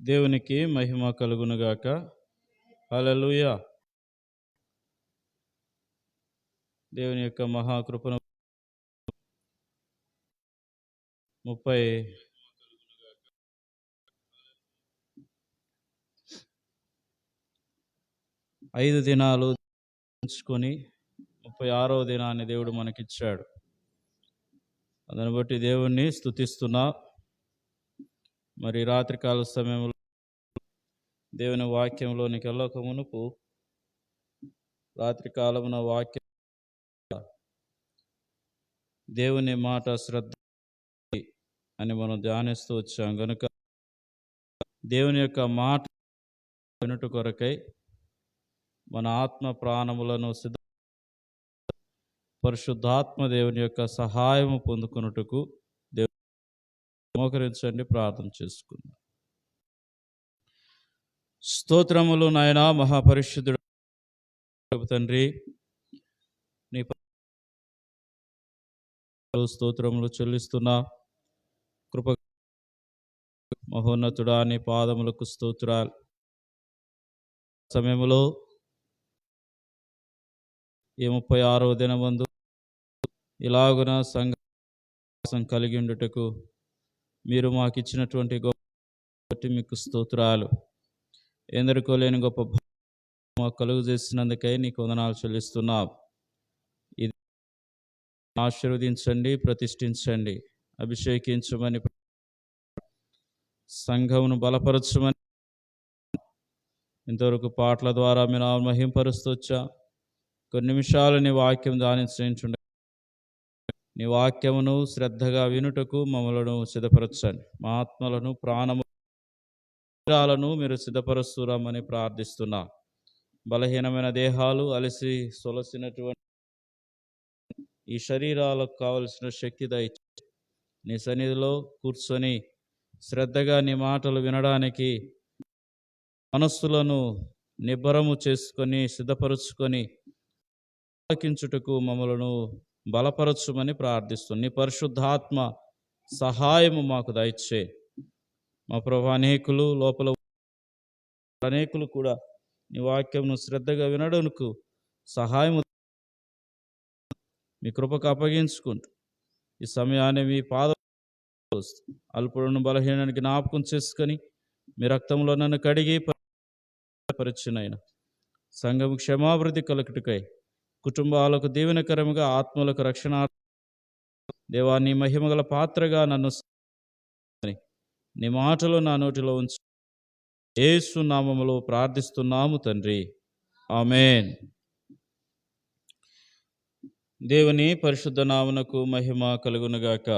దేవునికి మహిమ కలుగునుగాక. హల్లెలూయా. దేవుని యొక్క మహాకృపను 35 దినాలు ఉంచుకొని 36వ దినాన్ని దేవుడు మనకిచ్చాడు. దాన్ని బట్టి దేవుణ్ణి స్తుతిస్తున్నా. మరి రాత్రికాల సమయంలో దేవుని వాక్యంలోనికి వెళ్ళక మునుపు రాత్రికాలమున వాక్యం దేవుని మాట శ్రద్ధ అని మనం ధ్యానిస్తూ వచ్చాం గనుక దేవుని యొక్క మాట వినుట కొరకై మన ఆత్మ ప్రాణములను సిద్ధ పరిశుద్ధాత్మ దేవుని యొక్క సహాయము పొందుకున్నట్టుకు దేవుని మోకరించండి, ప్రార్థన చేసుకుందాం. స్తోత్రములు నాయన మహాపరిశుద్ధుడు తండ్రి, నీ స్తోత్రములు చెల్లిస్తున్నా. కృప మహోన్నతుడా, నీ పాదములకు స్తోత్రాలు. సమయంలో ఈ 36వ దినమందు ఇలాగున సంఘం కలిగి ఉండుటకు మీరు మాకు ఇచ్చినటువంటి గొప్ప మీకు స్తోత్రాలు. ఎందరికో లేని గొప్ప మాకు కలుగు చేసినందుకై నీకు వందనాలు చెల్లిస్తున్నాం. ఇది ఆశీర్వదించండి, ప్రతిష్ఠించండి, అభిషేకించమని, సంఘమును బలపరచమని ఇంతవరకు పాటల ద్వారా మీరు మహింపరుస్తూ వచ్చా. కొన్ని నిమిషాలు నీ వాక్యం ధ్యానించుండ నీ వాక్యమును శ్రద్ధగా వినుటకు మమ్మలను సిద్ధపరచండి. మా ఆత్మలను ప్రాణములను మీరు సిద్ధపరుస్తురామని ప్రార్థిస్తున్నా. బలహీనమైన దేహాలు అలసి సొలసినటువంటి ఈ శరీరాలకు కావలసిన శక్తి దయచేయండి. నీ సన్నిధిలో కూర్చొని శ్రద్ధగా నీ మాటలు వినడానికి మనస్సులను నిబ్బరము చేసుకొని సిద్ధపరుచుకొని ఆలకించుటకు మమ్మలను బలపరచుమని ప్రార్థిస్తుంది. నీ పరిశుద్ధాత్మ సహాయము మాకు దయచే. మా ప్రభు అనేకులు లోపల అనేకులు కూడా నీ వాక్యమును శ్రద్ధగా వినడానికి సహాయము మీ కృపకు అప్పగించుకుంటూ ఈ సమయాన్ని మీ పాద అల్పులను బలహీనానికి జ్ఞాపకం చేసుకొని మీ రక్తంలో నన్ను కడిగి పరిచినైనా సంఘం క్షమాభివృద్ధి కలుగుటకై కుటుంబాలకు దీవెనకరముగా ఆత్మలకు రక్షణ దేవా నీ మహిమగల పాత్రగా నన్ను నీ మాటలు నా నోటిలో ఉంచు. యేసు నామములో ప్రార్థిస్తున్నాము తండ్రి, ఆమేన్. దేవుని పరిశుద్ధ నామమునకు మహిమ కలుగునుగాక.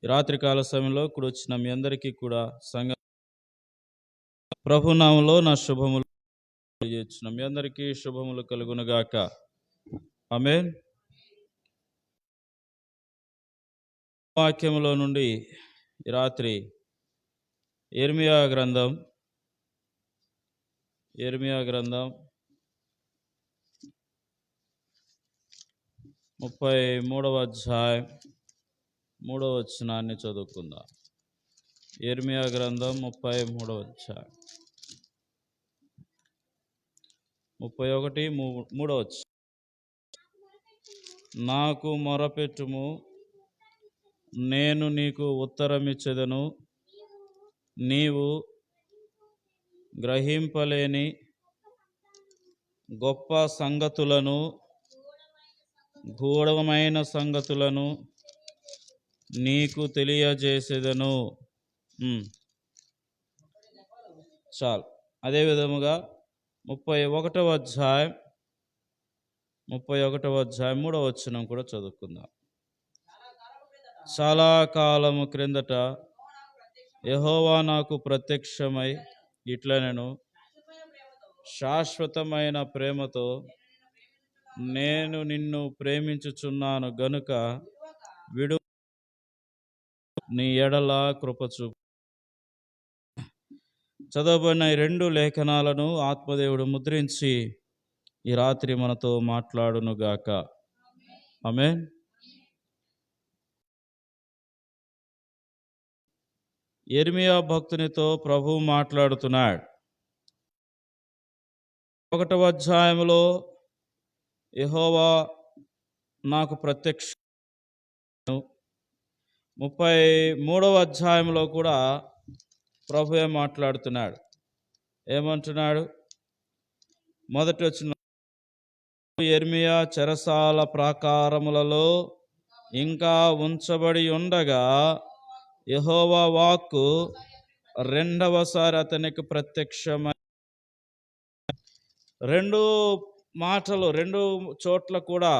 రాత్రికాల సమయంలో కూడా వచ్చిన మీ అందరికీ కూడా సంఘ ప్రభునామంలో నా శుభములు తెలియజేస్తున్నా. మీ అందరికీ శుభములు కలుగునుగాక. ఆమేన్. వాక్యములో నుండి ఈ రాత్రి యెర్మీయా గ్రంథం 33వ అధ్యాయం 3వ వచనాన్ని చదువుకుందాం. యెర్మీయా గ్రంథం 33వ అధ్యాయం 31-3వ వచనం. నాకు మొరపెట్టుము, నేను నీకు ఉత్తరమిచ్చెదను. నీవు గ్రహింపలేని గొప్ప సంగతులను, గూఢమైన సంగతులను నీకు తెలియజేసేదను. చాలు. అదే విధముగా 31వ అధ్యాయం 3వ వచనం కూడా చదువుకుందాం. చాలా కాలము క్రిందట యెహోవా నాకు ప్రత్యక్షమై ఇట్లనెను, శాశ్వతమైన ప్రేమతో నేను నిన్ను ప్రేమించుచున్నాను గనుక విడు నీ ఎడల కృపచూపు. చదవబడిన ఈ 2 లేఖనాలను ఆత్మదేవుడు ముద్రించి ఈ రాత్రి మనతో మాట్లాడునుగాక. ఆమేన్. యిర్మీయా భక్తునితో ప్రభువు మాట్లాడుతున్నాడు. 1వ అధ్యాయంలో యెహోవా నాకు ప్రత్యక్ష, 33వ అధ్యాయంలో కూడా ప్రభువే మాట్లాడుతున్నాడు. ఏమంటున్నాడు? మొదటి వచనం, యిర్మీయా చెరసాల ప్రాకారములలో ఇంకా ఉంచబడి ఉండగా యెహోవా వాక్కు రెండవసారి అతనికి ప్రత్యక్షమై. రెండు చోట్ల కూడా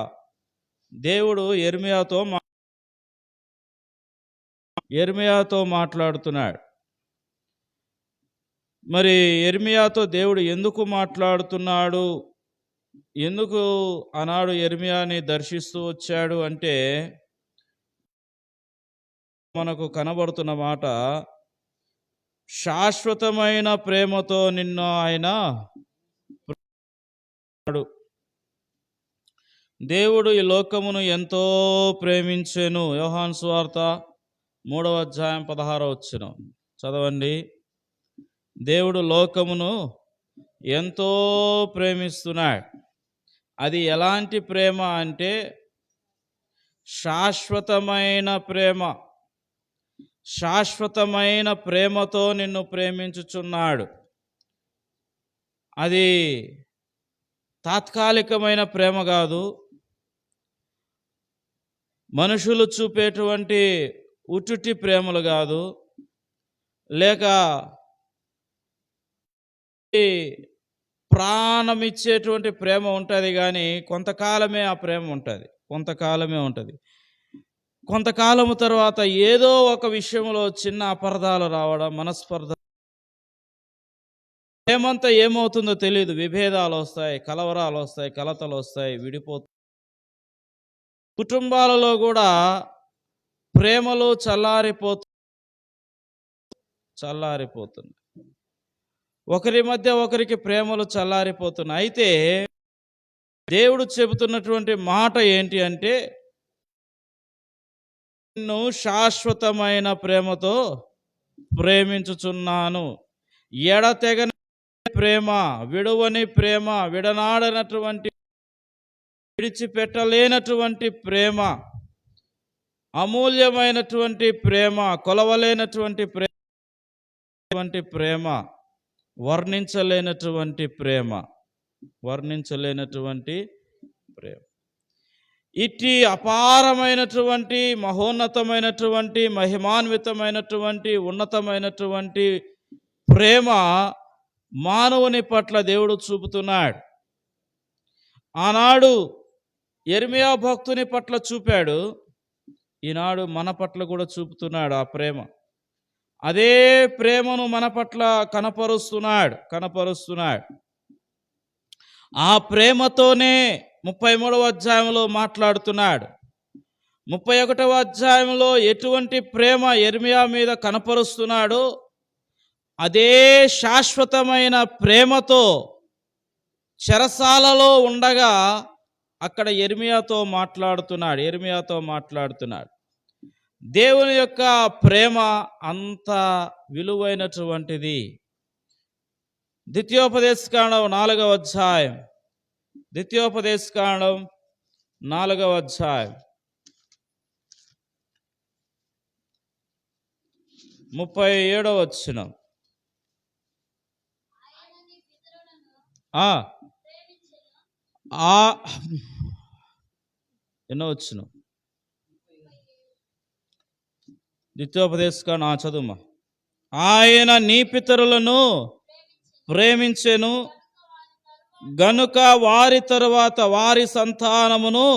దేవుడు యిర్మీయాతో మాట్లాడుతున్నాడు. మరి యిర్మీయాతో దేవుడు ఎందుకు మాట్లాడుతున్నాడు, ఎందుకు ఆనాడు యిర్మీయాని దర్శిస్తూ వచ్చాడు అంటే మనకు కనబడుతున్న మాట, శాశ్వతమైన ప్రేమతో నిన్ను ఆయన దేవుడు ఈ లోకమును ఎంతో ప్రేమించెను. యోహాను సువార్త 3వ అధ్యాయం 16వ వచనం చదవండి. దేవుడు లోకమును ఎంతో ప్రేమిస్తున్నాడు. అది ఎలాంటి ప్రేమ అంటే శాశ్వతమైన ప్రేమ. శాశ్వతమైన ప్రేమతో నిన్ను ప్రేమించుచున్నాడు. అది తాత్కాలికమైన ప్రేమ కాదు. మనుషులు చూపేటువంటి ఉట్టుటి ప్రేమలు కాదు, లేక ప్రాణం ఇచ్చేటువంటి ప్రేమ ఉంటుంది, కానీ కొంతకాలమే ఆ ప్రేమ ఉంటుంది. కొంతకాలము తర్వాత ఏదో ఒక విషయంలో చిన్న అపార్థాలు రావడం, మనస్పర్ధ, ప్రేమంతా ఏమవుతుందో తెలియదు. విభేదాలు వస్తాయి, కలవరాలు వస్తాయి, కలతలు వస్తాయి, విడిపోతాయి. కుటుంబాలలో కూడా ప్రేమలు చల్లారిపోతుంది. ఒకరి మధ్య ఒకరికి ప్రేమలు చల్లారిపోతున్నాయి. అయితే దేవుడు చెబుతున్నటువంటి మాట ఏంటి అంటే, నిన్ను శాశ్వతమైన ప్రేమతో ప్రేమించుచున్నాను. ఎడతెగని ప్రేమ, విడువని ప్రేమ, విడనాడనటువంటి, విడిచిపెట్టలేనటువంటి ప్రేమ, అమూల్యమైనటువంటి ప్రేమ, కొలవలేనటువంటి ప్రేమ, వర్ణించలేనటువంటి ప్రేమ. ఇట్టి అపారమైనటువంటి, మహోన్నతమైనటువంటి, మహిమాన్వితమైనటువంటి, ఉన్నతమైనటువంటి ప్రేమ మానవుని పట్ల దేవుడు చూపుతున్నాడు. ఆనాడు యిర్మీయా భక్తుని పట్ల చూపాడు, ఈనాడు మన పట్ల కూడా చూపుతున్నాడు ఆ ప్రేమ. అదే ప్రేమను మన పట్ల కనపరుస్తున్నాడు. ఆ ప్రేమతోనే 33వ అధ్యాయంలో మాట్లాడుతున్నాడు. 31వ అధ్యాయంలో ఎటువంటి ప్రేమ యిర్మీయా మీద కనపరుస్తున్నాడో అదే శాశ్వతమైన ప్రేమతో చెరసాలలో ఉండగా అక్కడ యిర్మీయాతో మాట్లాడుతున్నాడు. దేవుని యొక్క ప్రేమ అంత విలువైనటువంటిది. ద్వితీయోపదేశకాండం 4వ అధ్యాయం 37వ వచనం. ఎన్నో వచనం? ద్వితీయోపదేశకాండం చదువుమా. ఆయన నీ పితరులను ప్రేమించెను గనుక వారి తరువాత వారి సంతానమును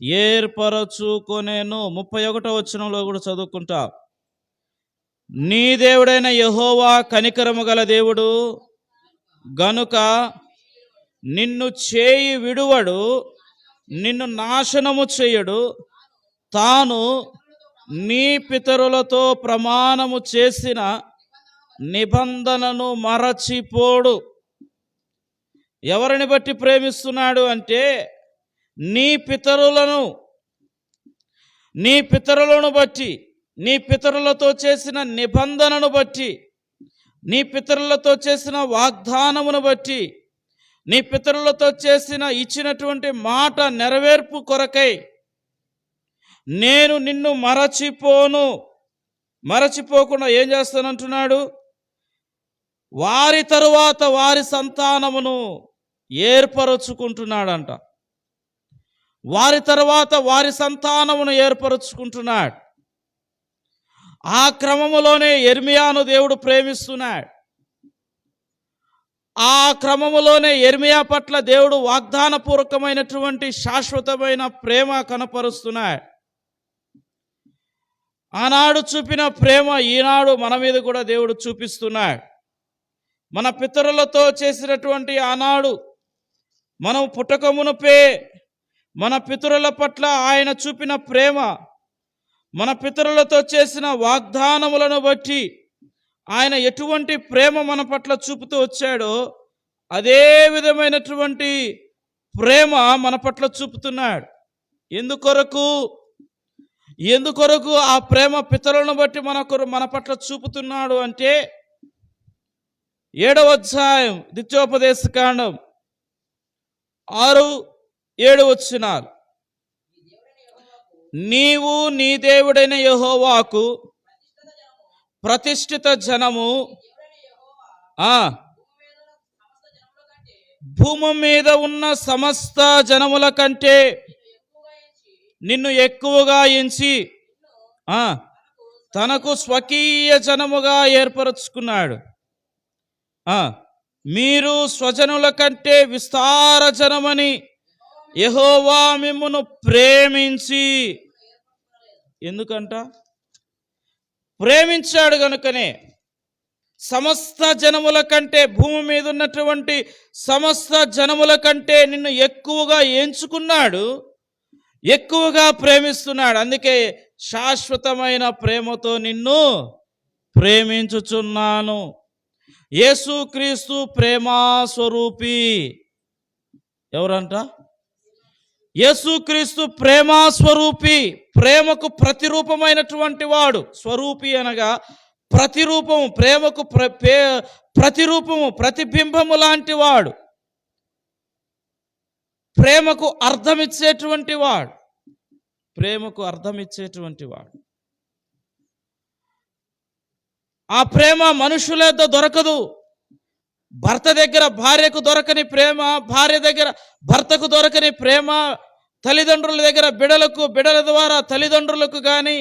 ఏర్పరచుకొనెను. 31వ వచనంలో కూడా చదువుకుంటా. నీ దేవుడైన యెహోవా కనికరము గల దేవుడు గనుక నిన్ను చేయి విడువడు, నిన్ను నాశనము చేయడు. తాను నీ పితరులతో ప్రమాణము చేసిన నిబంధనను మరచిపోడు. ఎవరిని బట్టి ప్రేమిస్తున్నాడు అంటే నీ పితరులను బట్టి, నీ పితరులతో చేసిన నిబంధనను బట్టి, నీ పితరులతో చేసిన వాగ్దానమును బట్టి, నీ పితరులతో ఇచ్చినటువంటి మాట నెరవేర్పు కొరకై నేను నిన్ను మరచిపోకుండా ఏం చేస్తానంటున్నాడు? వారి తరువాత వారి సంతానమును ఏర్పరచుకుంటున్నాడంట. వారి తరువాత వారి సంతానమును ఏర్పరచుకుంటున్నాడు. ఆ క్రమములోనే యెర్మీయాను దేవుడు ప్రేమిస్తున్నాడు. ఆ క్రమములోనే యెర్మీయా పట్ల దేవుడు వాగ్దానపూర్వకమైనటువంటి శాశ్వతమైన ప్రేమ కనపరుస్తున్నాడు. ఆనాడు చూపిన ప్రేమ ఈనాడు మన మీద కూడా దేవుడు చూపిస్తున్నాడు. మన పితరులతో చేసినటువంటి ఆనాడు మనం పుట్టకమునుపే మన పితరుల పట్ల ఆయన చూపిన ప్రేమ, మన పితరులతో చేసిన వాగ్దానములను బట్టి ఆయన ఎటువంటి ప్రేమ మన పట్ల చూపుతూ వచ్చాడో అదే విధమైనటువంటి ప్రేమ మన పట్ల చూపుతున్నాడు. ఎందుకొరకు ఆ ప్రేమ పితరులను బట్టి మన పట్ల చూపుతున్నాడు అంటే 7వ అధ్యాయం ద్వితీయోపదేశకాండం 6-7 వచనాలు. నీవు నీ దేవుడైన యెహోవాకు ప్రతిష్ఠిత జనము, భూమి మీద ఉన్న సమస్త జనముల కంటే నిన్ను ఎక్కువగా ఎంచి తనకు స్వకీయ జనముగా ఏర్పరచుకున్నాడు. మీరు స్వజనుల కంటే విస్తార జనమని యెహోవా మిమ్మును ప్రేమించి, ఎందుకంట ప్రేమించాడు గనుకనే సమస్త జనముల కంటే, భూమి మీద ఉన్నటువంటి సమస్త జనముల కంటే నిన్ను ఎక్కువగా ఎంచుకున్నాడు, ఎక్కువగా ప్రేమిస్తున్నాడు. అందుకే శాశ్వతమైన ప్రేమతో నిన్ను ప్రేమించుచున్నాను. యేసుక్రీస్తు ప్రేమా స్వరూపి. ఎవరంట? యేసుక్రీస్తు ప్రేమా స్వరూపి, ప్రేమకు ప్రతిరూపమైనటువంటి వాడు. స్వరూపి అనగా ప్రతిరూపము, ప్రేమకు ప్రతిరూపము, ప్రతిబింబము లాంటి వాడు, ప్రేమకు అర్థమిచ్చేటువంటి వాడు, ప్రేమకు అర్థమిచ్చేటువంటి వాడు. ఆ ప్రేమ మనుషుల యొద్ద దొరకదు. భర్త దగ్గర భార్యకు దొరకని ప్రేమ, భార్య దగ్గర భర్తకు దొరకని ప్రేమ, తల్లిదండ్రుల దగ్గర బిడలకు, బిడల ద్వారా తల్లిదండ్రులకు కానీ,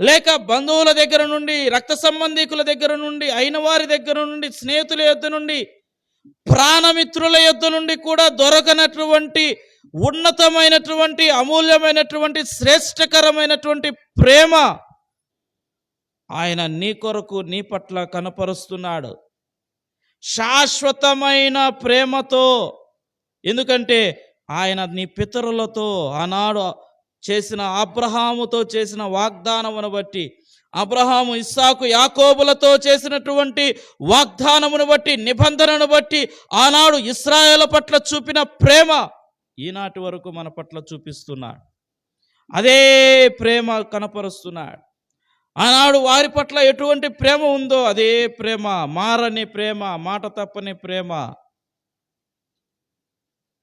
లేక బంధువుల దగ్గర నుండి, రక్త సంబంధికుల దగ్గర నుండి, అయిన వారి దగ్గర నుండి, స్నేహితుల యొద్ద నుండి, ప్రాణమిత్రుల యొద్ద నుండి కూడా దొరకనటువంటి ఉన్నతమైనటువంటి, అమూల్యమైనటువంటి, శ్రేష్టకరమైనటువంటి ప్రేమ ఆయన నీ కొరకు, నీ పట్ల కనపరుస్తున్నాడు. శాశ్వతమైన ప్రేమతో. ఎందుకంటే ఆయన నీ పితరులతో ఆనాడు చేసిన, అబ్రహాముతో చేసిన వాగ్దానమును బట్టి, అబ్రహాము, ఇస్సాకు, యాకోబులతో చేసినటువంటి వాగ్దానమును బట్టి, నిబంధనను బట్టి ఆనాడు ఇశ్రాయేలు పట్ల చూపిన ప్రేమ ఈనాటి వరకు మన పట్ల చూపిస్తున్నాడు. అదే ప్రేమ కనపరుస్తున్నాడు. ఆనాడు వారి పట్ల ఎటువంటి ప్రేమ ఉందో అదే ప్రేమ, మారని ప్రేమ, మాట తప్పని ప్రేమ,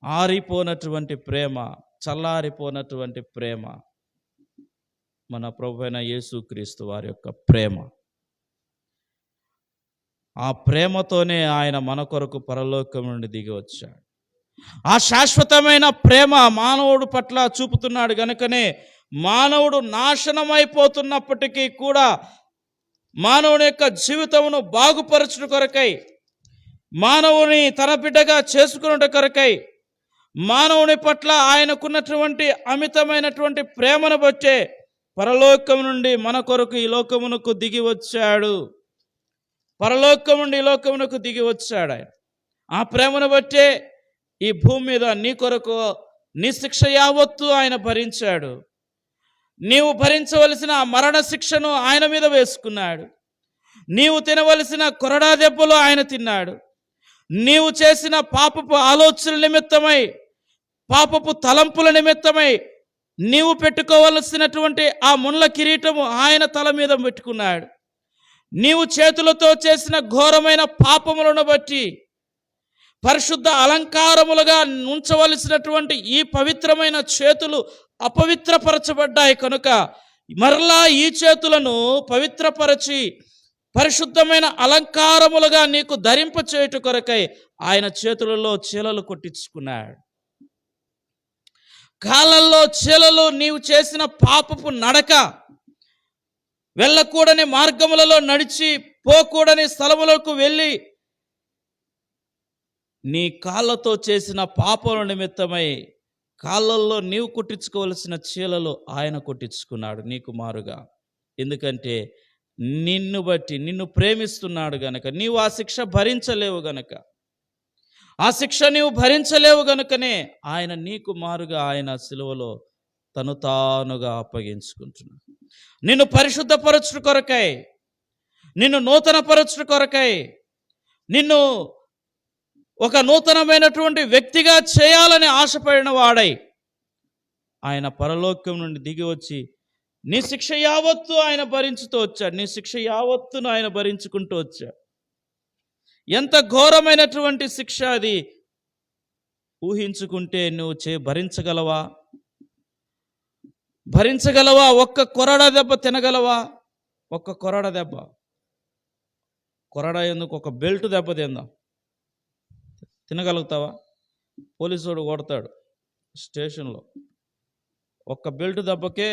ఆరిపోనటువంటి ప్రేమ, చల్లారిపోనటువంటి ప్రేమ మన ప్రభువైన యేసుక్రీస్తు వారి యొక్క ప్రేమ. ఆ ప్రేమతోనే ఆయన మన కొరకు పరలోకం నుండి దిగి వచ్చాడు. ఆ శాశ్వతమైన ప్రేమ మానవుడు పట్ల చూపుతున్నాడు గనుకనే మానవుడు నాశనమైపోతున్నప్పటికీ కూడా మానవుని యొక్క జీవితమును బాగుపరచుట కొరకై, మానవుని తన బిడ్డగా చేసుకున్నట కొరకై, మానవుని పట్ల ఆయనకున్నటువంటి అమితమైనటువంటి ప్రేమను బట్టే పరలోకం నుండి మన కొరకు ఈ లోకమునకు దిగి వచ్చాడు. పరలోకం నుండి ఈ లోకమునకు దిగి వచ్చాడు ఆయన. ఆ ప్రేమను బట్టే ఈ భూమి మీద నీ కొరకు నీ శిక్ష యావత్తు ఆయన భరించాడు. నీవు భరించవలసిన ఆ మరణ శిక్షను ఆయన మీద వేసుకున్నాడు. నీవు తినవలసిన కొరడా దెబ్బలు ఆయన తిన్నాడు. నీవు చేసిన పాపపు ఆలోచనల నిమిత్తమై, పాపపు తలంపుల నిమిత్తమై నీవు పెట్టుకోవలసినటువంటి ఆ ముళ్ళ కిరీటము ఆయన తల మీద పెట్టుకున్నాడు. నీవు చేతులతో చేసిన ఘోరమైన పాపములను బట్టి పరిశుద్ధ అలంకారములుగా ఉంచవలసినటువంటి ఈ పవిత్రమైన చేతులు అపవిత్రపరచబడ్డాయి కనుక మరలా ఈ చేతులను పవిత్రపరచి పరిశుద్ధమైన అలంకారములుగా నీకు ధరింప చేయుట కొరకై ఆయన చేతులలో చీలలు కొట్టించుకున్నాడు. కాళ్ళల్లో చీలలు నీవు చేసిన పాపపు నడక, వెళ్ళకూడని మార్గములలో నడిచి పోకూడని స్థలములకు వెళ్ళి నీ కాళ్ళతో చేసిన పాపల నిమిత్తమై కాళ్ళల్లో నీవు కొట్టించుకోవలసిన చీలలు ఆయన కొట్టించుకున్నాడు నీకు మారుగా. ఎందుకంటే నిన్ను బట్టి, నిన్ను ప్రేమిస్తున్నాడు గనక, నీవు ఆ శిక్ష భరించలేవు గనక, ఆ శిక్ష నీవు భరించలేవు గనుకనే ఆయన నీకు మారుగా ఆయన సిలువలో తను తానుగా అప్పగించుకుంటున్నాడు. నిన్ను పరిశుద్ధపరచుట కొరకై, నిన్ను నూతనపరచుట కొరకై, నిన్ను ఒక నూతనమైనటువంటి వ్యక్తిగా చేయాలని ఆశపడిన వాడై ఆయన పరలోకం నుండి దిగి వచ్చి నీ శిక్ష యావత్తు ఆయన భరించుతూ వచ్చాడు. నీ శిక్ష యావత్తును ఆయన భరించుకుంటూ వచ్చాడు. ఎంత ఘోరమైనటువంటి శిక్ష అది! ఊహించుకుంటే నువ్వు భరించగలవా? భరించగలవా? ఒక్క కొరడా దెబ్బ తినగలవా? ఒక్క కొరడా దెబ్బ, కొరడా ఎందుకు, ఒక బెల్ట్ దెబ్బ తినగలుగుతావా? పోలీసుడు కొడతాడు స్టేషన్లో, ఒక్క బెల్ట్ దెబ్బకే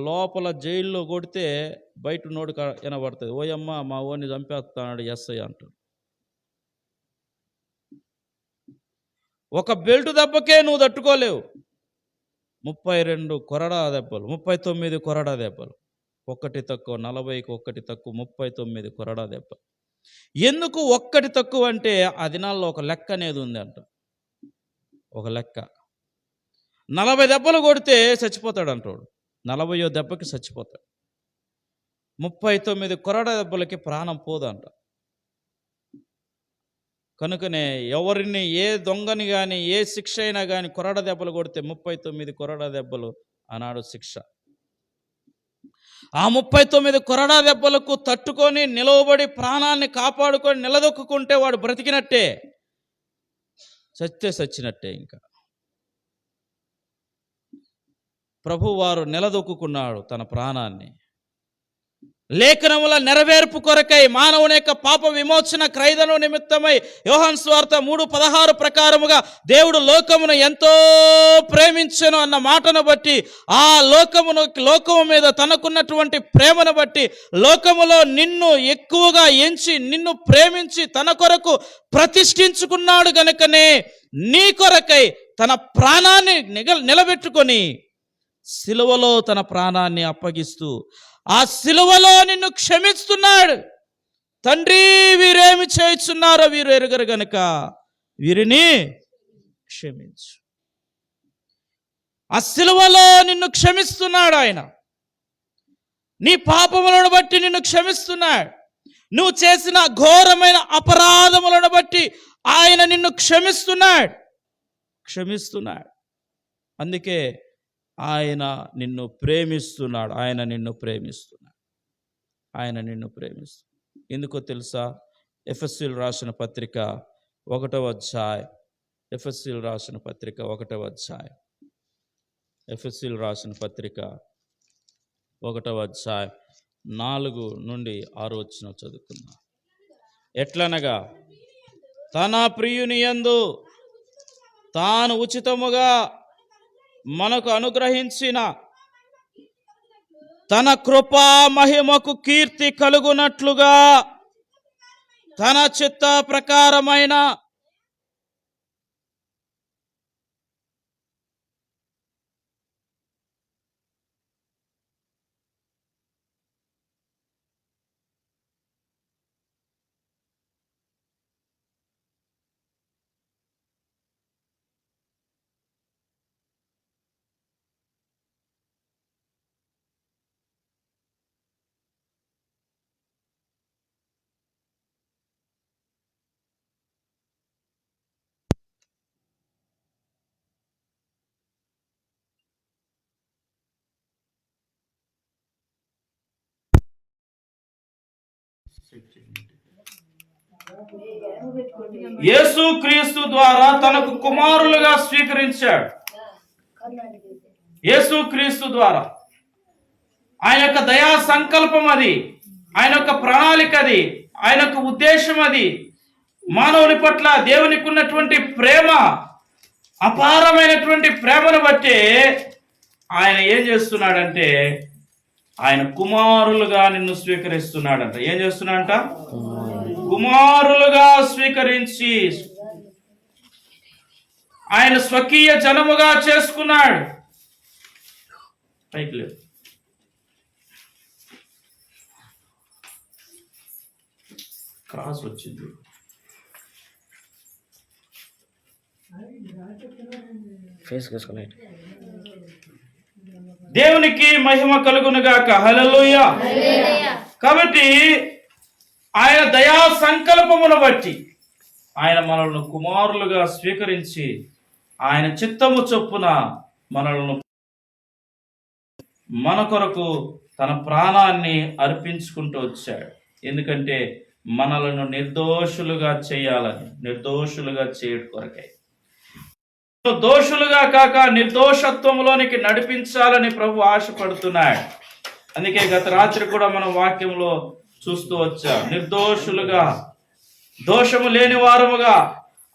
లోపల జైల్లో కొడితే బయట నోడు వినబడుతుంది, ఓయమ్మ మా ఓన్ని చంపేస్తాడు ఎస్ఐ అంటాడు. ఒక బెల్ట్ దెబ్బకే నువ్వు తట్టుకోలేవు. 32 కొరడా దెబ్బలు, 39 కొరడా దెబ్బలు, ఒకటి తక్కువ 40కి ఒకటి తక్కువ 39 కొరడా దెబ్బలు. ఎందుకు ఒక్కటి తక్కువ అంటే ఆ దినాల్లో ఒక లెక్క అనేది ఉంది అంట. ఒక లెక్క, 40 దెబ్బలు కొడితే చచ్చిపోతాడు అంటాడు, 40వ దెబ్బకి చచ్చిపోతాడు. 39 కొరడా దెబ్బలకి ప్రాణం పోదంట. కనుకనే ఎవరిని, ఏ దొంగని కానీ, ఏ శిక్ష అయినా కానీ కొరడా దెబ్బలు కొడితే 39 కొరడా దెబ్బలు ఆనాడు శిక్ష. ఆ 39 కొరడా దెబ్బలకు తట్టుకొని నిలవబడి ప్రాణాన్ని కాపాడుకొని నిలదొక్కుంటే వాడు బ్రతికినట్టే, చచ్చినట్టే. ఇంకా ప్రభువారు నిలదొక్కున్నాడు తన ప్రాణాన్ని. లేఖనముల నెరవేర్పు కొరకై, మానవుని యొక్క పాప విమోచన క్రైదను నిమిత్తమై యోహాను సువార్త 3:16 ప్రకారముగా దేవుడు లోకమును ఎంతో ప్రేమించెను అన్న మాటను బట్టి, ఆ లోకము మీద తనకున్నటువంటి ప్రేమను బట్టి లోకములో నిన్ను ఎక్కువగా ఎంచి నిన్ను ప్రేమించి తన కొరకు ప్రతిష్ఠించుకున్నాడు గనుకనే నీ కొరకై తన ప్రాణాన్ని నిలబెట్టుకొని సిలువలో తన ప్రాణాన్ని అప్పగిస్తూ ఆ సిలువలో నిన్ను క్షమిస్తున్నాడు. తండ్రి, వీరేమి చేయుచున్నారో వీరు ఎరుగరు గనుక వీరిని క్షమించు. ఆ సిలువలో నిన్ను క్షమిస్తున్నాడు ఆయన. నీ పాపములను బట్టి నిన్ను క్షమిస్తున్నాడు. నువ్వు చేసిన ఘోరమైన అపరాధములను బట్టి ఆయన నిన్ను క్షమిస్తున్నాడు. అందుకే ఆయన నిన్ను ప్రేమిస్తున్నాడు. ఆయన నిన్ను ప్రేమిస్తున్నాడు. ఎందుకో తెలుసా? ఎఫెసీయులకు రాసిన పత్రిక 1వ అధ్యాయం, ఎఫెసీయులకు రాసిన పత్రిక 1వ అధ్యాయం, ఎఫెసీయులకు రాసిన పత్రిక 1వ అధ్యాయం 4 నుండి 6 వచనం చదువుకుందాం. ఎట్లనగా తన ప్రియుని యందు తాను ఉచితముగా మనకు అనుగ్రహించిన తన కృపా మహిమకు కీర్తి కలుగునట్లుగా తన చిత్త ప్రకారమైన యేసుక్రీస్తు ద్వారా తనకు కుమారులుగా స్వీకరించాడు. యేసుక్రీస్తు ద్వారా ఆయన యొక్క దయా సంకల్పం అది, ఆయన యొక్క ప్రణాళిక అది, ఆయన యొక్క ఉద్దేశం అది. మానవుని పట్ల దేవునికి ఉన్నటువంటి ప్రేమ, అపారమైనటువంటి ప్రేమను బట్టి ఆయన ఏం చేస్తున్నాడంటే ఆయన కుమారులుగా నిన్ను స్వీకరిస్తున్నాడంట. ఏం చేస్తున్నాడంట? కుమారులుగా స్వీకరించి ఆయన స్వకీయ జనముగా చేసుకున్నాడు. పైకి లేదు, క్రాస్ వచ్చింది. దేవునికి మహిమ కలుగునుగాక. హల్లెలూయా. కాబట్టి ఆయన దయా సంకల్పమును బట్టి ఆయన మనలను కుమారులుగా స్వీకరించి ఆయన చిత్తము చొప్పున మనలను మన కొరకు తన ప్రాణాన్ని అర్పించుకుంటూ వచ్చాడు. ఎందుకంటే మనలను నిర్దోషులుగా చేయాలని, నిర్దోషులుగా చేయడం కొరకై, దోషులుగా కాక నిర్దోషత్వంలోనికి నడిపించాలని ప్రభు ఆశపడుతున్నాడు. అందుకే గత రాత్రి కూడా మనం వాక్యంలో చూస్తూ వచ్చాం. నిర్దోషులుగా, దోషము లేని వారముగా,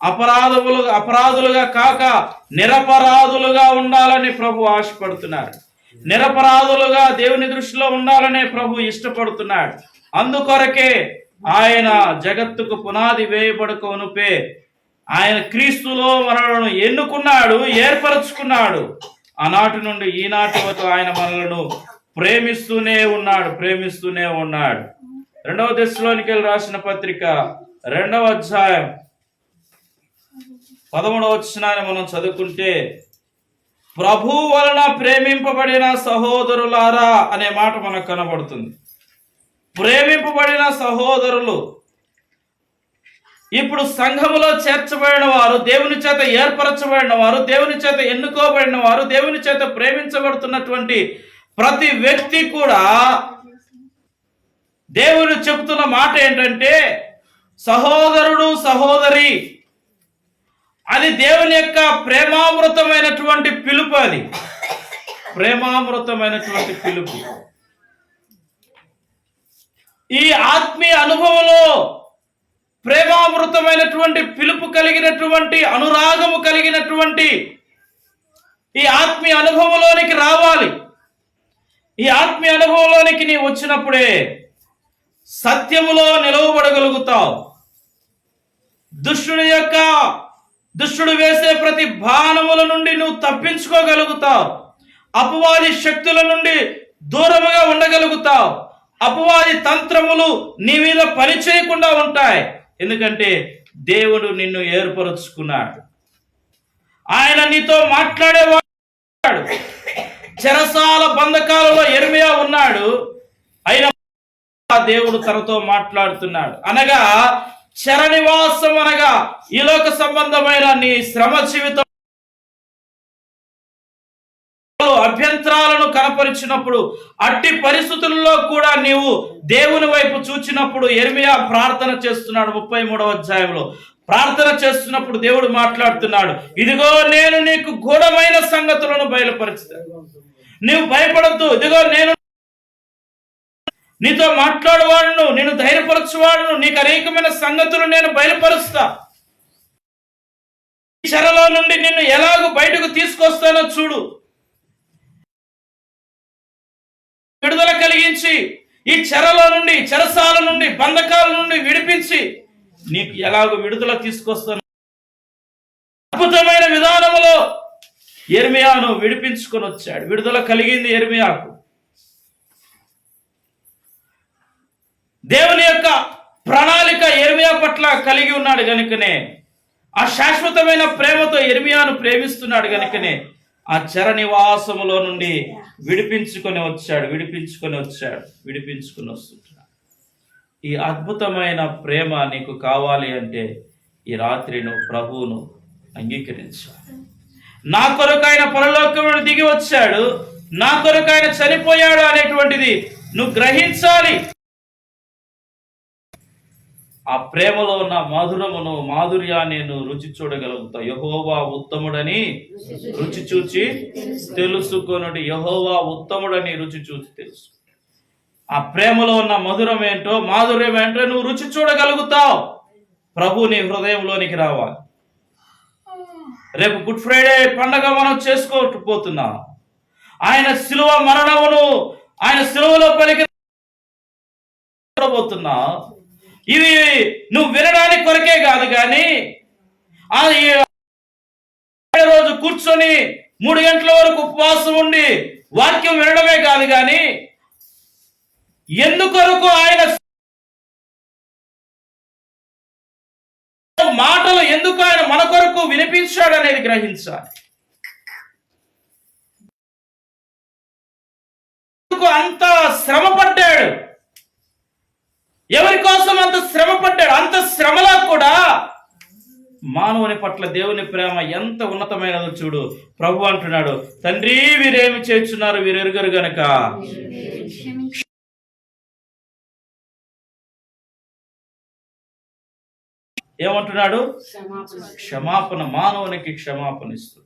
అపరాధులుగా కాక నిరపరాధులుగా ఉండాలని ప్రభు ఆశపడుతున్నాడు. నిరపరాధులుగా దేవుని దృష్టిలో ఉండాలనే ప్రభు ఇష్టపడుతున్నాడు. అందుకొరకే ఆయన జగత్తుకు పునాది వేయబడకమునుపే ఆయన క్రీస్తులో మనలను ఎన్నుకున్నాడు, ఏర్పరచుకున్నాడు. ఆనాటి నుండి ఈనాటి వరకు ఆయన మనలను ప్రేమిస్తూనే ఉన్నాడు. 2వ దెస్సలోనికీయులకు రాసిన పత్రిక 2వ అధ్యాయం 13వ వచనాన్ని మనం చదువుకుంటే, ప్రభు వలన ప్రేమింపబడిన సహోదరులారా అనే మాట మనకు కనబడుతుంది. ప్రేమింపబడిన సహోదరులు, ఇప్పుడు సంఘములో చేర్చబడిన వారు, దేవుని చేత ఏర్పరచబడిన వారు, దేవుని చేత ఎన్నుకోబడిన వారు, దేవుని చేత ప్రేమించబడుతున్నటువంటి ప్రతి వ్యక్తి కూడా దేవుడు చెబుతున్న మాట ఏంటంటే, సహోదరుడు, సహోదరి, అది దేవుని యొక్క ప్రేమామృతమైనటువంటి పిలుపు. అది ప్రేమామృతమైనటువంటి పిలుపు. ఈ ఆత్మీయ అనుభవంలో ప్రేమామృతమైనటువంటి పిలుపు కలిగినటువంటి, అనురాగము కలిగినటువంటి ఈ ఆత్మీయ అనుభవంలోనికి రావాలి. ఈ ఆత్మీయ అనుభవంలోనికి నీ వచ్చినప్పుడే సత్యములో నిలవబడగలుగుతావు. దుష్టుడు వేసే ప్రతి బాణముల నుండి నువ్వు తప్పించుకోగలుగుతావు. అపవాది శక్తుల నుండి దూరముగా ఉండగలుగుతావు. అపవాది తంత్రములు నీ మీద పని చేయకుండా ఉంటాయి. ఎందుకంటే దేవుడు నిన్ను ఏర్పరచుకున్నాడు. ఆయన నీతో మాట్లాడేవాడు. చెరసాల బంధకాలలో యెరెమీయా ఉన్నాడు, అయినా దేవుడు తనతో మాట్లాడుతున్నాడు. అనగా చెర నివాసం, అనగా ఈ లోక సంబంధమైన నీ శ్రమ జీవితం అభ్యంతరాలను కనపరిచినప్పుడు, అట్టి పరిస్థితుల్లో కూడా నీవు దేవుని వైపు చూచినప్పుడు, యెరెమీయా ప్రార్థన చేస్తున్నాడు. 33వ అధ్యాయంలో ప్రార్థన చేస్తున్నప్పుడు దేవుడు మాట్లాడుతున్నాడు, ఇదిగో నేను నీకు గూఢమైన సంగతులను బయలుపరుస్తాను, నీవు భయపడద్దు. ఇదిగో నేను నీతో మాట్లాడేవాడును, నేను ధైర్యపరచువాడును, నీకు అనేకమైన సంగతులు నేను బయలుపరుస్తా. ఈ చెరలో నుండి నిన్ను ఎలాగో బయటకు తీసుకొస్తానో చూడు. విడుదల కలిగించి ఈ చెరలో నుండి, చెరసాల నుండి, బంధకాల నుండి విడిపించి నీకు ఎలాగో విడుదల తీసుకొస్తాను. అద్భుతమైన విధానములో యెరెమీయాను విడిపించుకొని వచ్చాడు. విడుదల కలిగింది యెరెమీయాకు. దేవుని యొక్క ప్రణాళిక యెరెమీయా పట్ల కలిగి ఉన్నాడు గనుకనే, ఆ శాశ్వతమైన ప్రేమతో యెరెమీయాను ప్రేమిస్తున్నాడు గనుకనే ఆ చెర నివాసములో నుండి విడిపించుకొని వస్తున్నాడు. ఈ అద్భుతమైన ప్రేమ నీకు కావాలి అంటే ఈ రాత్రి నువ్వు ప్రభువును అంగీకరించాలి. నా కొరకు ఆయన పరలోకమును దిగి వచ్చాడు, నా కొరకు ఆయన చనిపోయాడు అనేటువంటిది నువ్వు గ్రహించాలి. ఆ ప్రేమలో ఉన్న మధురమును మాధుర్యాన్ని నువ్వు రుచి చూడగలుగుతావు. యెహోవా ఉత్తముడని రుచి చూచి తెలుసుకొనుడి. యెహోవా ఉత్తముడని రుచి చూచి తెలుసు. ఆ ప్రేమలో ఉన్న మధురం ఏంటో మాధుర్యం ఏంటో నువ్వు రుచి చూడగలుగుతావు. ప్రభు నీ హృదయంలోనికి రావాలి. రేపు గుడ్ ఫ్రైడే పండగ మనం చేసుకోకపోతున్నాం. ఆయన శిలువ మరణమును ఆయన శిలువలో పలికిపోతున్నా. ఇవి నువ్వు వినడానికి కొరకే కాదు, కానీ రోజు కూర్చొని 3 గంటల వరకు ఉపవాసం ఉండి వాక్యం వినడమే కాదు, కానీ ఎందుకొరకు ఆయన మాటలు ఎందుకు ఆయన మన కొరకు వినిపించాడు అనేది గ్రహించాలి. అంత శ్రమ పడ్డాడు, ఎవరి కోసం అంత శ్రమ పడ్డాడు. అంత శ్రమలో కూడా మానవుని పట్ల దేవుని ప్రేమ ఎంత ఉన్నతమైనదో చూడు. ప్రభు అంటున్నాడు, తండ్రి వీరేమి చేస్తున్నారు, వీరు ఎరుగరు గనక. ఏమంటున్నాడు? క్షమాపణ. మానవునికి క్షమాపణ ఇస్తూ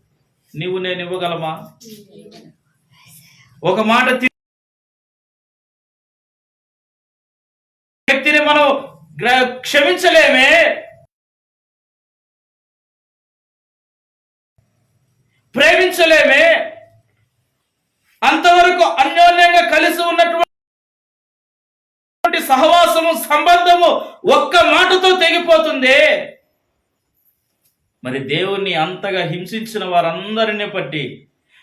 నీవు నేను ఇవ్వగలమా? ఒక మాట వ్యక్తిని మనం క్షమించలేమే. ప్రేమించలేమే. అంతవరకు అన్యోన్యంగా కలిసి ఉన్నటువంటి సహవాసము సంబంధము ఒక్క మాటతో తెగిపోతుంది. మరి దేవుణ్ణి అంతగా హింసించిన వారందరిని బట్టి,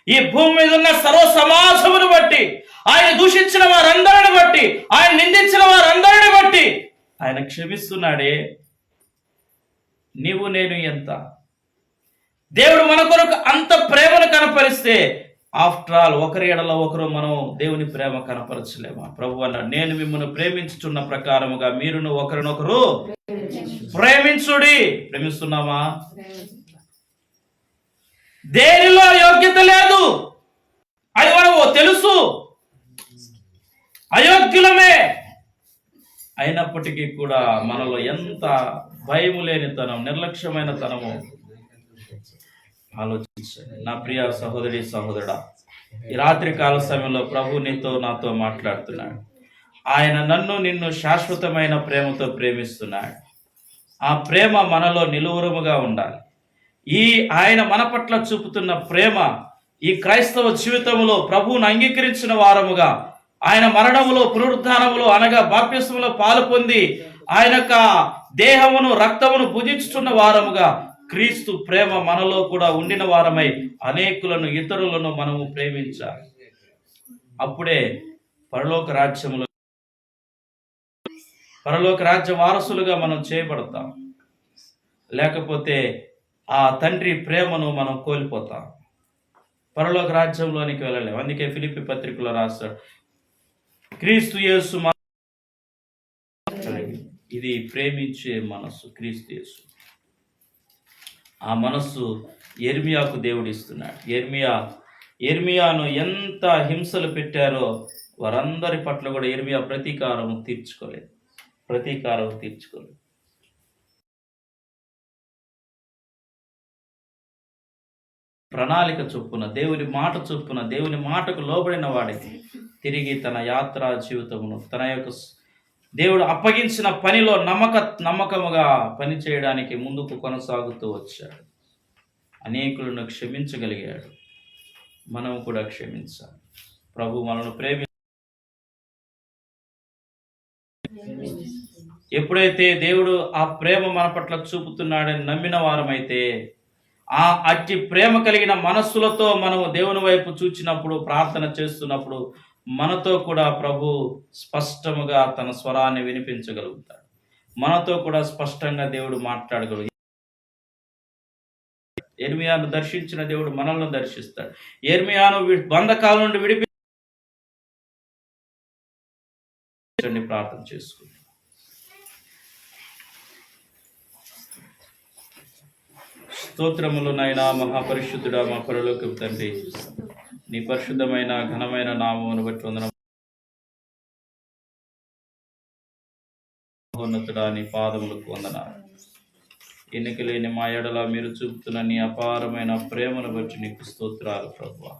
ఈ భూమి మీద ఉన్న సర్వ సమాజమును బట్టి, ఆయన దూషించిన వారందరిని బట్టి, ఆయన నిందించిన వారందరిని బట్టి ఆయన క్షమిస్తున్నాడే. నీవు నేను ఎంత? దేవుడు మన కొరకు అంత ప్రేమను కనపరిస్తే, ఆఫ్టర్ ఆల్ ఒకరి ఎడల ఒకరు మనం దేవుని ప్రేమ కనపరచలేమా? ప్రభు అన్నాడు, నేను మిమ్మల్ని ప్రేమించుచున్న ప్రకారముగా మీరును ఒకరినొకరు ప్రేమించుడి. ప్రేమిస్తున్నామా? దేనిలో యోగ్యత లేదు, అది మనము తెలుసు, అయోగ్యులమే. అయినప్పటికీ కూడా మనలో ఎంత భయము లేనితనం, నిర్లక్ష్యమైన తనము ఆలోచించండి. నా ప్రియ సహోదరి సహోదరుడా, ఈ రాత్రి కాల సమయంలో ప్రభు నీతో నాతో మాట్లాడుతున్నాడు. ఆయన నన్ను నిన్ను శాశ్వతమైన ప్రేమతో ప్రేమిస్తున్నాడు. ఆ ప్రేమ మనలో నిలువురముగా ఉండాలి. ఈ ఆయన మన పట్ల చూపుతున్న ప్రేమ ఈ క్రైస్తవ జీవితంలో ప్రభువును అంగీకరించిన వారముగా, ఆయన మరణములో పునరుద్ధానములో అనగా బాప్తిస్మములో పాలు పొంది ఆయన యొక్క దేహమును రక్తమును భుజించుతున్న వారముగా క్రీస్తు ప్రేమ మనలో కూడా ఉండిన వారమై అనేకులను ఇతరులను మనము ప్రేమించాలి. అప్పుడే పరలోక రాజ్య వారసులుగా మనం చేయబడతాం. లేకపోతే ఆ తండ్రి ప్రేమను మనం కోల్పోతాం, పరలోక రాజ్యంలోనికి వెళ్ళలేము. అందుకే ఫిలిప్పీ పత్రికలో రాస్తాడు, క్రీస్తు యేసు ఇది ప్రేమించే మనస్సు. క్రీస్తు యేసు ఆ మనస్సు యెర్మియాకు దేవుడు ఇస్తున్నాడు. యెర్మియాను ఎంత హింసలు పెట్టారో వారందరి పట్ల కూడా యెర్మియా ప్రతీకారం తీర్చుకోలేదు. ప్రణాళిక చొప్పున, దేవుని మాట చొప్పున, దేవుని మాటకు లోబడిన వాడికి తిరిగి తన యాత్రా జీవితమును తన యొక్క దేవుడు అప్పగించిన పనిలో నమ్మకముగా పని చేయడానికి ముందుకు కొనసాగుతూ వచ్చాడు. అనేకులను క్షమించగలిగాడు. మనం కూడా క్షమించాలి. ప్రభు మనల్ని ఎప్పుడైతే దేవుడు ఆ ప్రేమ మన పట్ల చూపుతున్నాడని నమ్మిన వారమైతే, ఆ అట్టి ప్రేమ కలిగిన మనస్సులతో మనము దేవుని వైపు చూచినప్పుడు, ప్రార్థన చేస్తున్నప్పుడు మనతో కూడా ప్రభు స్పష్టముగా తన స్వరాన్ని వినిపించగలుగుతాడు. మనతో కూడా స్పష్టంగా దేవుడు మాట్లాడగలుగుతాడు. యెర్మియాను దర్శించిన దేవుడు మనల్ని దర్శిస్తాడు. యెర్మియాను బంధకాల నుండి విడిపించండి. ప్రార్థన చేసుకుంటాం. స్తోత్రములు నాయనా, మహాపరిశుద్ధుడా, మా పరలోకపు తండ్రి, నీ పరిశుద్ధమైన ఘనమైన నామమును బట్టి వందనములు. మహోన్నతుడా నీ పాదములకు వందనాలు. ఎన్నిక లేని మా ఎడల మీరు చూపుతున్న నీ అపారమైన ప్రేమను బట్టి నీకు స్తోత్రాలు ప్రభువా.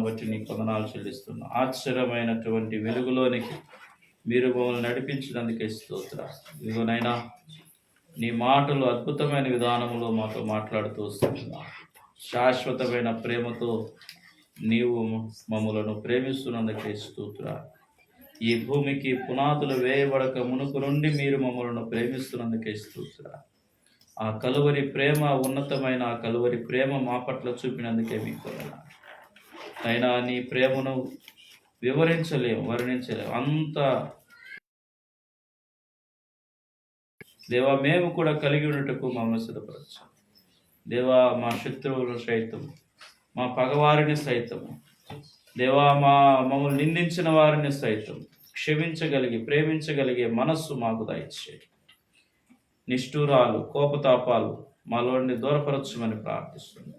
బట్టి నీకు వందనాలు చెల్లిస్తున్నా. ఆశ్చర్యమైనటువంటి వెలుగులోనికి మీరు మమ్మల్ని నడిపించినందుకే స్తోత్రాలు. ఇదిగోనైనా నీ మాటలు అద్భుతమైన విధానంలో మాతో మాట్లాడుతూ వస్తున్నా. శాశ్వతమైన ప్రేమతో నీవు మమ్మలను ప్రేమిస్తున్నందుకే స్తోత్రాలు. ఈ భూమికి పునాదులు వేయబడక మునుపు నుండి మీరు మమ్మలను ప్రేమిస్తున్నందుకే స్తోత్రాలు. ఆ కలువరి ప్రేమ, ఉన్నతమైన ఆ కలువరి ప్రేమ మా పట్ల చూపినందుకే మీకు వందనాలు. అయినా నీ ప్రేమను వివరించలేము, వర్ణించలేము. అంత దేవా మేము కూడా కలిగి ఉన్నట్టుకు మమ్మల్ని సిద్ధపరచు. దేవా మా శత్రువులు సైతం, మా పగవారిని సైతం, దేవా మమ్మల్ని నిందించిన వారిని సైతం క్షమించగలిగి ప్రేమించగలిగే మనస్సు మాకు దయచే. నిష్ఠూరాలు, కోపతాపాలు మాలోని దూరపరచమని ప్రార్థిస్తుంది.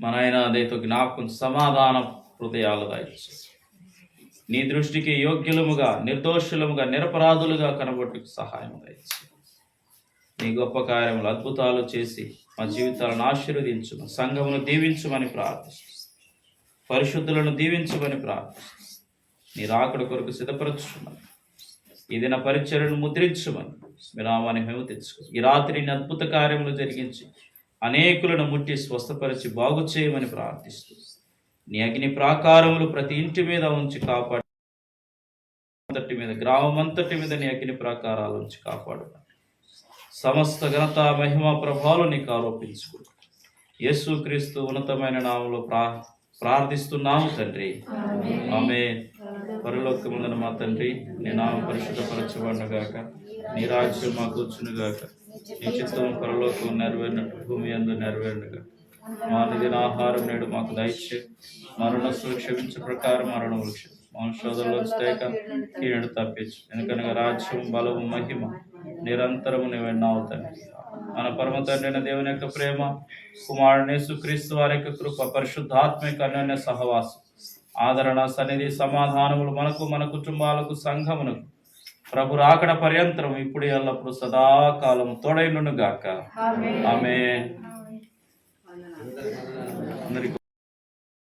మన ఆయన అదేతో జ్ఞాపకం సమాధాన హృదయాలు దయచే. నీ దృష్టికి యోగ్యులముగా, నిర్దోషులముగా, నిరపరాధులుగా కనబట్టుకు సహాయం దయచే. నీ గొప్ప కార్యములు, అద్భుతాలు చేసి మా జీవితాలను ఆశీర్వదించుము. సంఘమును దీవించమని ప్రార్థిస్తుంది. పరిశుద్ధులను దీవించమని ప్రార్థిస్తుంది. నీ రాకడ కొరకు సిద్ధపరచుమని, ఈ దిన పరిచర్యను ముద్రించమని మీ నామాన్ని మేము తెచ్చుకో. ఈ రాత్రి నీ అద్భుత కార్యములు జరిగించి అనేకులను ముట్టి స్వస్థపరిచి బాగు చేయమని ప్రార్థిస్తూ నీ అగ్ని ప్రాకారములు ప్రతి ఇంటి మీద ఉంచి కాపాడు. అంతటి మీద, గ్రామం అంతటి మీద నీ అగ్ని ప్రాకారాలు ఉంచి కాపాడు. సమస్త ఘనత, మహిమ, ప్రభావాలు నీకు ఆరోపించుకో. యేసుక్రీస్తు ఉన్నతమైన నామములో ప్రార్థిస్తున్నాము తండ్రి, ఆమేన్. పరలోకమందున మా తండ్రి, నీ నామం పరిశుద్ధపరచబడును గాక, నీ రాజ్యం మాకు వచ్చును గాక, నీ చిత్తం పరలోకం నెరవేరినట్టు భూమి యందు నెరవేరును గాక. మా అనుదిన ఆహారం నేడు మాకు దయచే. మరణస్తులు క్షమించే ప్రకారం మరణములు క్షమించు. మన శోధనలో వచ్చాక కీడు తప్పించు. ఎందుకనగా రాజ్యం, బలము, మహిమ నిరంతరము నీవెన్నావు తండ్రి. మన పరమ తండ్రి అయిన దేవుని యొక్క ప్రేమ, కుమారుని యేసుక్రీస్తు వారి యొక్క కృప, పరిశుద్ధాత్మిక అన్యోన్య సహవాసం, ఆదరణ, సన్నిధి, సమాధానములు మనకు, మన కుటుంబాలకు, సంఘమునకు ప్రభు రాకడ పర్యంతరం ఇప్పుడు ఎల్లప్పుడు సదాకాలం తోడైనును గాక. ఆమేన్. అందరికీ